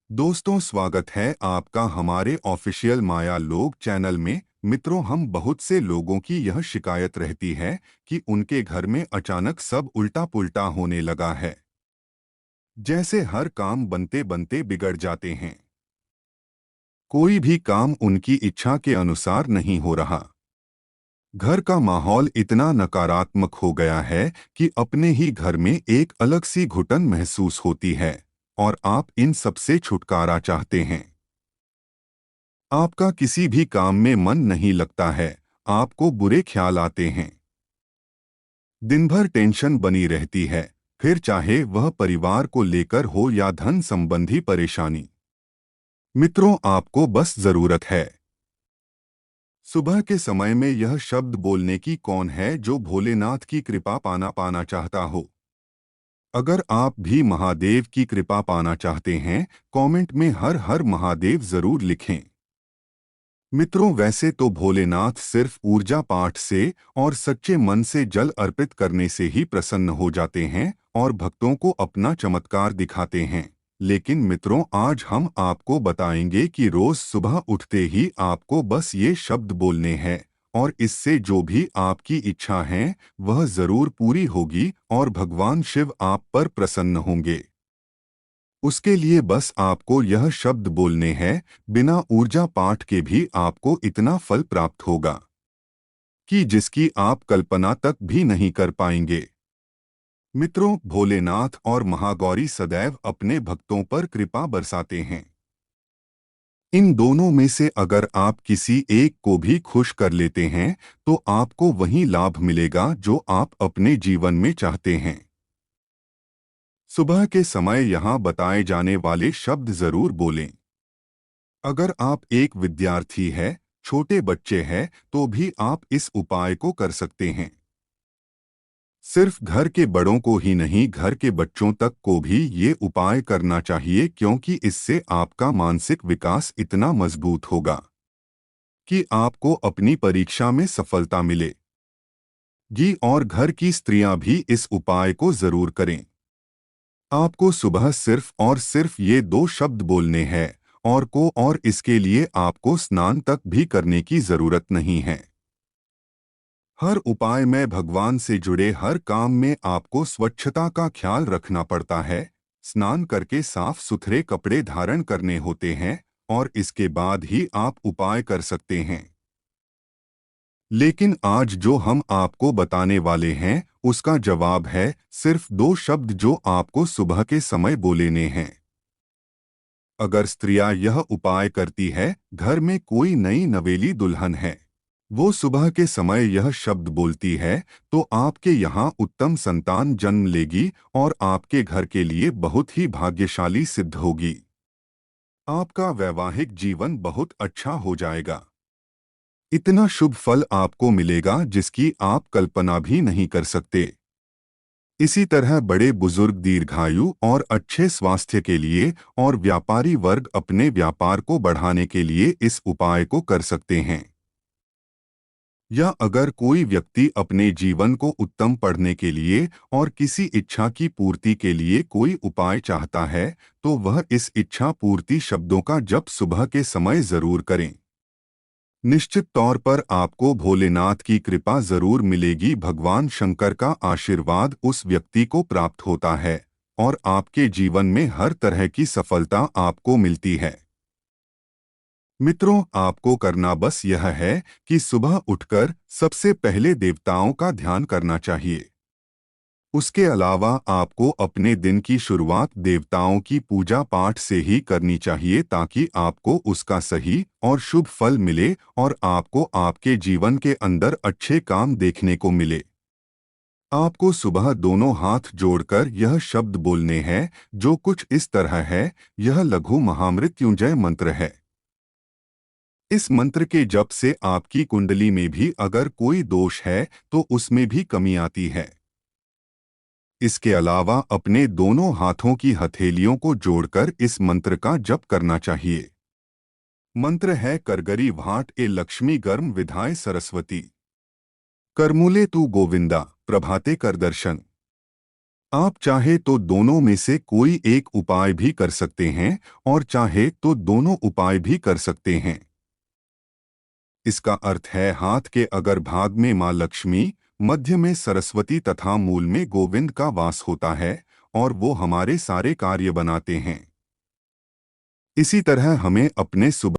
दोस्तों, स्वागत है आपका हमारे ऑफिशियल माया लोग चैनल में। मित्रों, हम बहुत से लोगों की यह शिकायत रहती है कि उनके घर में अचानक सब उल्टा पुल्टा होने लगा है। जैसे हर काम बनते बनते बिगड़ जाते हैं। कोई भी काम उनकी इच्छा के अनुसार नहीं हो रहा। घर का माहौल इतना नकारात्मक हो गया है कि अपने ही घर में एक अलग सी घुटन महसूस होती है। और आप इन सब से छुटकारा चाहते हैं। आपका किसी भी काम में मन नहीं लगता है। आपको बुरे ख्याल आते हैं। दिन भर टेंशन बनी रहती है, फिर चाहे वह परिवार को लेकर हो या धन संबंधी परेशानी। मित्रों, आपको बस जरूरत है। सुबह के समय में यह शब्द बोलने की। कौन है जो भोलेनाथ की कृपा पाना चाहता हो? अगर आप भी महादेव की कृपा पाना चाहते हैं, कमेंट में हर हर महादेव जरूर लिखें। मित्रों, वैसे तो भोलेनाथ सिर्फ ऊर्जा पाठ से और सच्चे मन से जल अर्पित करने से ही प्रसन्न हो जाते हैं और भक्तों को अपना चमत्कार दिखाते हैं। लेकिन मित्रों, आज हम आपको बताएंगे कि रोज सुबह उठते ही आपको बस ये शब्द बोलने हैं और इससे जो भी आपकी इच्छा है वह जरूर पूरी होगी और भगवान शिव आप पर प्रसन्न होंगे। उसके लिए बस आपको यह शब्द बोलने हैं। बिना ऊर्जा पाठ के भी आपको इतना फल प्राप्त होगा कि जिसकी आप कल्पना तक भी नहीं कर पाएंगे। मित्रों, भोलेनाथ और महागौरी सदैव अपने भक्तों पर कृपा बरसाते हैं। इन दोनों में से अगर आप किसी एक को भी खुश कर लेते हैं तो आपको वही लाभ मिलेगा जो आप अपने जीवन में चाहते हैं। सुबह के समय यहाँ बताए जाने वाले शब्द जरूर बोलें। अगर आप एक विद्यार्थी है, छोटे बच्चे हैं, तो भी आप इस उपाय को कर सकते हैं। सिर्फ घर के बड़ों को ही नहीं, घर के बच्चों तक को भी ये उपाय करना चाहिए, क्योंकि इससे आपका मानसिक विकास इतना मजबूत होगा कि आपको अपनी परीक्षा में सफलता मिले। जी, और घर की स्त्रियां भी इस उपाय को जरूर करें। आपको सुबह सिर्फ और सिर्फ ये दो शब्द बोलने हैं और इसके लिए आपको स्नान तक भी करने की जरूरत नहीं है। हर उपाय में भगवान से जुड़े हर काम में आपको स्वच्छता का ख्याल रखना पड़ता है। स्नान करके साफ सुथरे कपड़े धारण करने होते हैं और इसके बाद ही आप उपाय कर सकते हैं। लेकिन आज जो हम आपको बताने वाले हैं उसका जवाब है सिर्फ दो शब्द जो आपको सुबह के समय बोलेने हैं। अगर स्त्रियां यह उपाय करती है, घर में कोई नई नवेली दुल्हन है, वो सुबह के समय यह शब्द बोलती है, तो आपके यहाँ उत्तम संतान जन्म लेगी और आपके घर के लिए बहुत ही भाग्यशाली सिद्ध होगी। आपका वैवाहिक जीवन बहुत अच्छा हो जाएगा। इतना शुभ फल आपको मिलेगा जिसकी आप कल्पना भी नहीं कर सकते। इसी तरह बड़े बुजुर्ग दीर्घायु और अच्छे स्वास्थ्य के लिए और व्यापारी वर्ग अपने व्यापार को बढ़ाने के लिए इस उपाय को कर सकते हैं। या अगर कोई व्यक्ति अपने जीवन को उत्तम पढ़ने के लिए और किसी इच्छा की पूर्ति के लिए कोई उपाय चाहता है, तो वह इस इच्छा पूर्ति शब्दों का जप सुबह के समय जरूर करें। निश्चित तौर पर आपको भोलेनाथ की कृपा जरूर मिलेगी। भगवान शंकर का आशीर्वाद उस व्यक्ति को प्राप्त होता है और आपके जीवन में हर तरह की सफलता आपको मिलती है। मित्रों, आपको करना बस यह है कि सुबह उठकर सबसे पहले देवताओं का ध्यान करना चाहिए। उसके अलावा आपको अपने दिन की शुरुआत देवताओं की पूजा पाठ से ही करनी चाहिए, ताकि आपको उसका सही और शुभ फल मिले और आपको आपके जीवन के अंदर अच्छे काम देखने को मिले। आपको सुबह दोनों हाथ जोड़कर यह शब्द बोलने हैं, जो कुछ इस तरह है। यह लघु महामृत्युंजय मंत्र है। इस मंत्र के जप से आपकी कुंडली में भी अगर कोई दोष है तो उसमें भी कमी आती है। इसके अलावा अपने दोनों हाथों की हथेलियों को जोड़कर इस मंत्र का जप करना चाहिए। मंत्र है करगरी भाट ए लक्ष्मी गर्म विधाय सरस्वती। करमूले तू गोविंदा प्रभाते कर दर्शन। आप चाहे तो दोनों में से कोई एक उपाय भी कर सकते हैं और चाहे तो दोनों उपाय भी कर सकते हैं। इसका अर्थ है हाथ के अगर भाग में माँ लक्ष्मी, मध्य में सरस्वती तथा मूल में गोविंद का वास होता है और वो हमारे सारे कार्य बनाते हैं। इसी तरह हमें अपने